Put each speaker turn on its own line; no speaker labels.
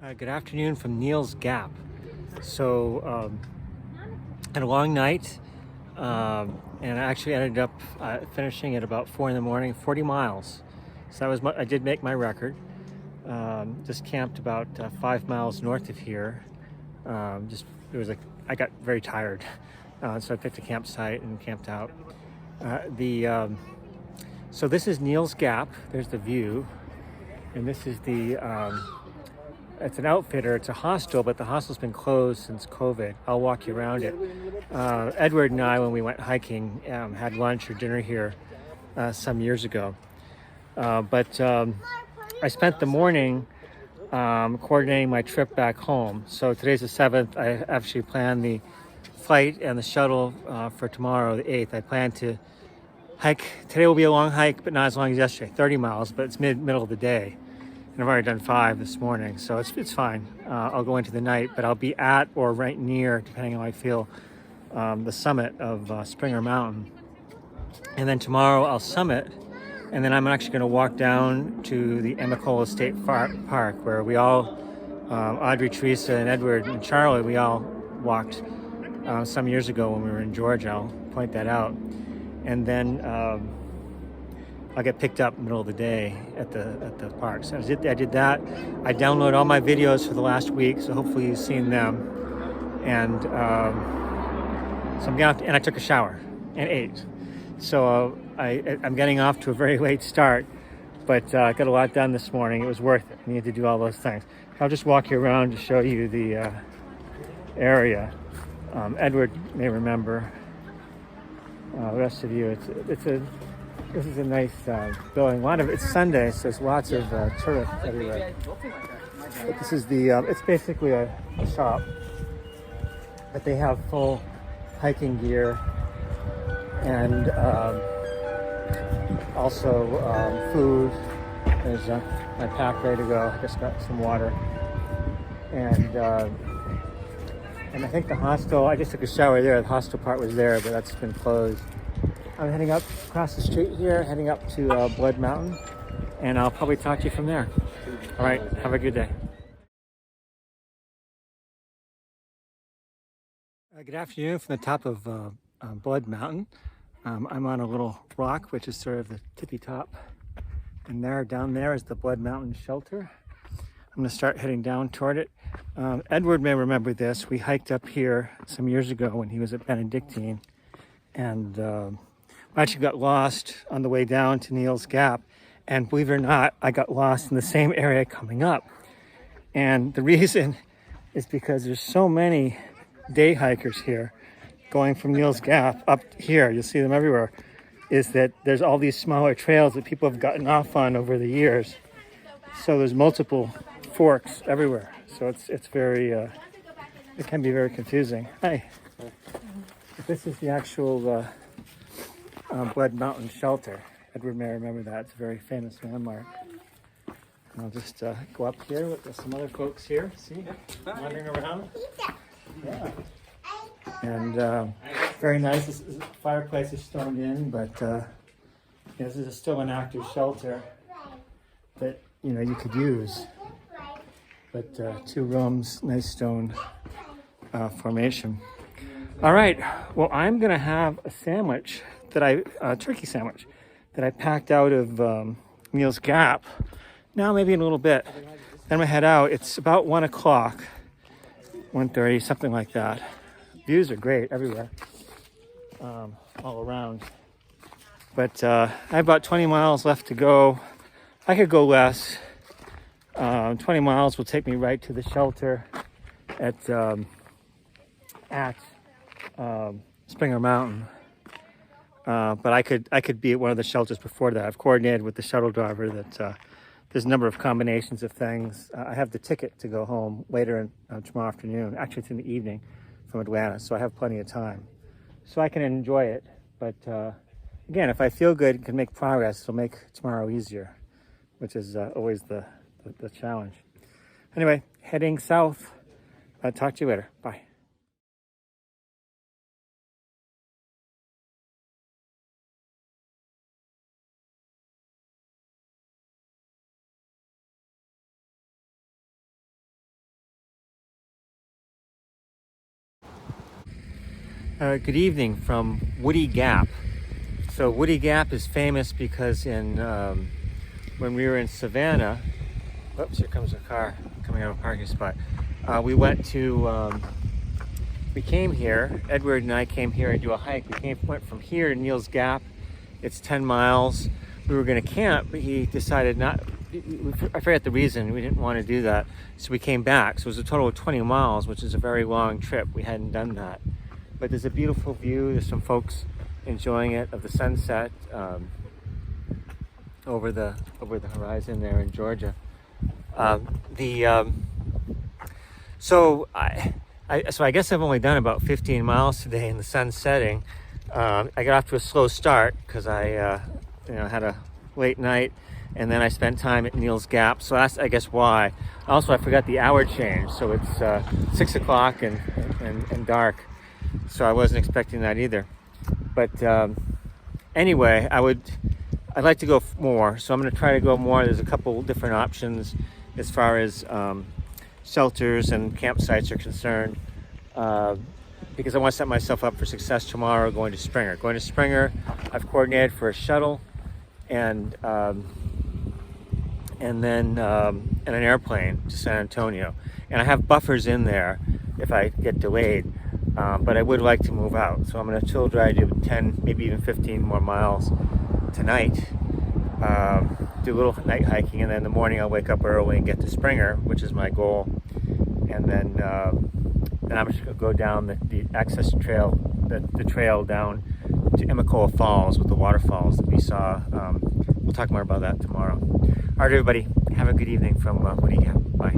Good afternoon from Neil's Gap. So, had a long night, and I actually ended up finishing at about 4 in the morning, 40 miles. So that was I did make my record. Just camped about 5 miles north of here. Just it was like I got very tired, so I picked a campsite and camped out. The So this is Neil's Gap. There's the view, and this is the it's an outfitter. It's a hostel, but the hostel's been closed since COVID. I'll walk you around it. Edward and I, when we went hiking, had lunch or dinner here some years ago. But I spent the morning coordinating my trip back home. So today's the 7th. I actually planned the flight and the shuttle for tomorrow, the 8th. I plan to hike. Today will be a long hike, but not as long as yesterday, 30 miles, but it's middle of the day. And I've already done 5 this morning, so it's fine. I'll go into the night, but I'll be at or right near, depending on how I feel, the summit of Springer Mountain. And then tomorrow I'll summit, and then I'm actually going to walk down to the Emicola State Park, where we all, Audrey, Teresa, and Edward, and Charlie, we all walked some years ago when we were in Georgia. I'll point that out. And then I'll get picked up in the middle of the day at the park. So I did that. I downloaded all my videos for the last week, so hopefully you've seen them. And so and I took a shower and ate. So I'm getting off to a very late start, but I got a lot done this morning. It was worth it. I needed to do all those things. I'll just walk you around to show you the area. Edward may remember. The rest of you, this is a nice building. It's Sunday, so there's lots of tourists everywhere. But this is it's basically a shop, but they have full hiking gear and also food. There's my pack ready to go. Just got some water, and I think the hostel. I just took a shower there. The hostel part was there, but that's been closed. I'm heading up across the street here, heading up to Blood Mountain, and I'll probably talk to you from there. All right, have a good day. Good afternoon from the top of Blood Mountain. I'm on a little rock, which is sort of the tippy top, and down there is the Blood Mountain shelter. I'm going to start heading down toward it. Edward may remember this. We hiked up here some years ago when he was at Benedictine, and I actually got lost on the way down to Neil's Gap, and believe it or not, I got lost in the same area coming up. And the reason is because there's so many day hikers here going from Neil's Gap up here, you'll see them everywhere, is that there's all these smaller trails that people have gotten off on over the years. So there's multiple forks everywhere. So it's very, it can be very confusing. Hi. This is the actual Blood Mountain shelter. Edward may remember that. It's a very famous landmark. And I'll just go up here with some other folks here. See, wandering around. Yeah. And very nice. This fireplace is thrown in, but this is still an active shelter that you could use. But 2 rooms, nice stone formation. All right. Well, I'm gonna have a sandwich turkey sandwich that I packed out of Neil's Gap. Now maybe in a little bit. Then I'm gonna head out. It's about 1 o'clock, 1:30, something like that. Views are great everywhere, all around. But I have about 20 miles left to go. I could go less. 20 miles will take me right to the shelter at Springer Mountain. But I could be at one of the shelters before that. I've coordinated with the shuttle driver that there's a number of combinations of things. I have the ticket to go home later tomorrow afternoon. Actually, it's in the evening from Atlanta, so I have plenty of time. So I can enjoy it. But again, if I feel good and can make progress, it'll make tomorrow easier, which is always the challenge. Anyway, heading south. I'll talk to you later. Bye. Good evening from Woody Gap. So Woody Gap is famous because when we were in Savannah, oops, here comes a car coming out of a parking spot. We came here, Edward and I came here to do a hike. Went from here to Neal's Gap. It's 10 miles. We were gonna camp, but he decided not, I forget the reason, we didn't want to do that. So we came back. So it was a total of 20 miles, which is a very long trip. We hadn't done that. But there's a beautiful view. There's some folks enjoying it of the sunset over the horizon there in Georgia. So I guess I've only done about 15 miles today in the sun setting. I got off to a slow start because I had a late night, and then I spent time at Neal's Gap. So that's, I guess, why. Also, I forgot the hour change, so it's 6 o'clock and dark. So I wasn't expecting that either. But anyway, I'd like to go more. So I'm going to try to go more. There's a couple different options as far as shelters and campsites are concerned, because I want to set myself up for success tomorrow going to Springer. Going to Springer, I've coordinated for a shuttle and then an airplane to San Antonio. And I have buffers in there if I get delayed. But I would like to move out. So I'm going to chill dry, do 10, maybe even 15 more miles tonight. Do a little night hiking, and then in the morning I'll wake up early and get to Springer, which is my goal. And then I'm just going to go down the access trail, the trail down to Emmacoa Falls with the waterfalls that we saw. We'll talk more about that tomorrow. All right, everybody, have a good evening from Woody Gap. Bye.